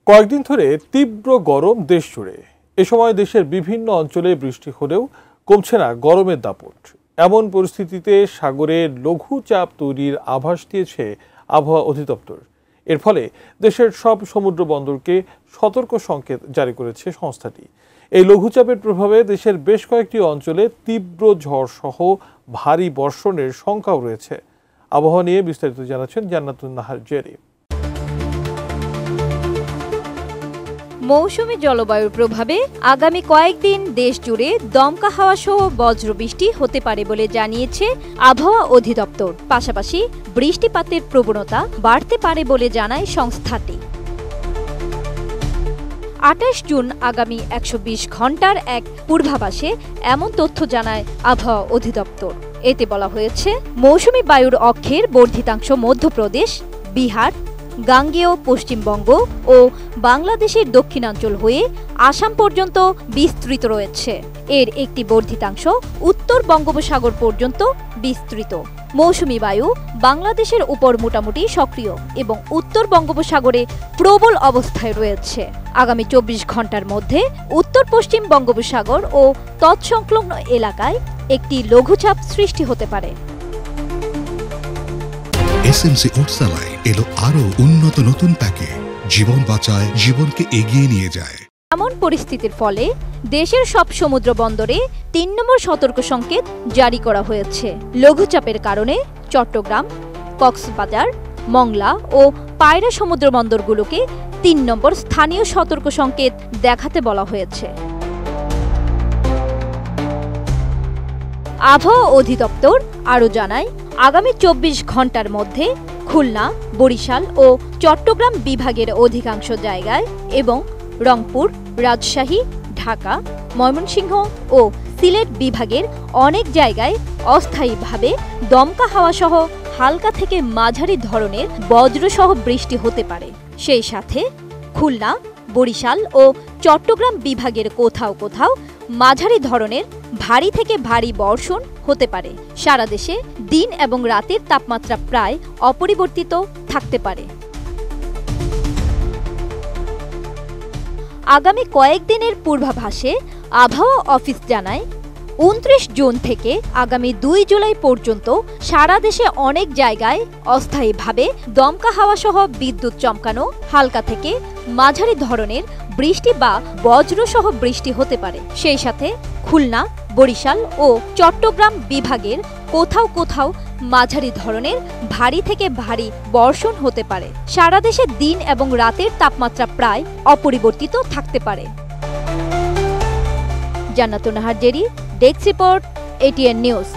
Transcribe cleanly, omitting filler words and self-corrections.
কয়েকদিন ধরে তীব্র গরম দেশ জুড়ে। এ সময় দেশের বিভিন্ন অঞ্চলে বৃষ্টি হলেও কমছে না গরমের দাপট। এমন পরিস্থিতিতে সাগরে লঘুচাপ তৈরির আভাস দিয়েছে আবহাওয়া অধিদপ্তর। এর ফলে দেশের সব সমুদ্র বন্দরকে সতর্ক সংকেত জারি করেছে সংস্থাটি। এই লঘুচাপের প্রভাবে দেশের বেশ কয়েকটি অঞ্চলে তীব্র ঝড় সহ ভারী বর্ষণের শঙ্কাও রয়েছে। আবহাওয়া নিয়ে বিস্তারিত জানাচ্ছেন জান্নাতুন নাহার জেরি। মৌসুমী জলবায়ুর প্রভাবে আগামী কয়েকদিন দেশ জুড়ে দমকা হাওয়া সহ বজ্রবৃষ্টি হতে পারে বলে জানিয়েছে আবহাওয়া অধিদপ্তর। পাশাপাশি বৃষ্টিপাতের প্রবণতা বাড়তে পারে বলে জানায় সংস্থাটি। ২৮ জুন আগামী ১২০ ঘন্টার এক পূর্বাভাসে এমন তথ্য জানায় আবহাওয়া অধিদপ্তর। এতে বলা হয়েছে, মৌসুমী বায়ুর অক্ষের বর্ধিতাংশ মধ্যপ্রদেশ, বিহার, গাঙ্গেয় পশ্চিমবঙ্গ ও বাংলাদেশের দক্ষিণাঞ্চল হয়ে আসাম পর্যন্ত বিস্তৃত রয়েছে। এর একটি বর্ধিতাংশ উত্তর বঙ্গোপসাগর পর্যন্ত বিস্তৃত। মৌসুমী বায়ু বাংলাদেশের উপর মোটামুটি সক্রিয় এবং উত্তর বঙ্গোপসাগরে প্রবল অবস্থায় রয়েছে। আগামী ২৪ ঘন্টার মধ্যে উত্তর পশ্চিম বঙ্গোপসাগর ও তৎসংলগ্ন এলাকায় একটি লঘুচাপ সৃষ্টি হতে পারে। এসএমসি ওটসালাই এলো আরো উন্নত নতুন প্যাকে, জীবন বাঁচায়, জীবনকে এগিয়ে নিয়ে যায়। এমন পরিস্থিতির ফলে দেশের সব সমুদ্র বন্দরে ৩ নম্বর সতর্ক সংকেত জারি করা হয়েছে। লঘুচাপের কারণে চট্টগ্রাম, কক্সবাজার, মংলা ও পায়রা সমুদ্র বন্দরগুলোকে ৩ নম্বর স্থানীয় সতর্ক সংকেত দেখাতে বলা হয়েছে। আবহাওয়া অধিদপ্তর আরও জানায়, আগামী ২৪ ঘন্টার মধ্যে খুলনা, বরিশাল ও চট্টগ্রাম বিভাগের অধিকাংশ জায়গায় এবং রংপুর, রাজশাহী, ঢাকা, ময়মনসিংহ ও সিলেট বিভাগের অনেক জায়গায় অস্থায়ীভাবে দমকা হাওয়া সহ হালকা থেকে মাঝারি ধরনের বজ্রসহ বৃষ্টি হতে পারে। সেই সাথে খুলনা, বরিশাল ও চট্টগ্রাম বিভাগের কোথাও কোথাও মাঝারি ধরনের ভারী থেকে ভারী বর্ষণ হতে পারে। সারা দেশে দিন এবং রাতের তাপমাত্রা প্রায় অপরিবর্তিত থাকতে পারে। আগামী কয়েকদিনের পূর্বাভাসে আবহাওয়া অফিস জানায়, ২৯ জুন থেকে আগামী ২ জুলাই পর্যন্ত সারা দেশে অনেক জায়গায় অস্থায়ীভাবে দমকা হাওয়া সহ বিদ্যুৎ চমকানো হালকা থেকে মাঝারি ধরনের বৃষ্টি বা বজ্রসহ বৃষ্টি হতে পারে। সেই সাথে খুলনা, বরিশাল ও চট্টগ্রাম বিভাগের কোথাও কোথাও মাঝারি ধরনের ভারী থেকে ভারী বর্ষণ হতে পারে। সারা দেশে দিন এবং রাতের তাপমাত্রা প্রায় অপরিবর্তিত থাকতে পারে। জান্নাতুন Nahar Jerry, desk report, ATN news.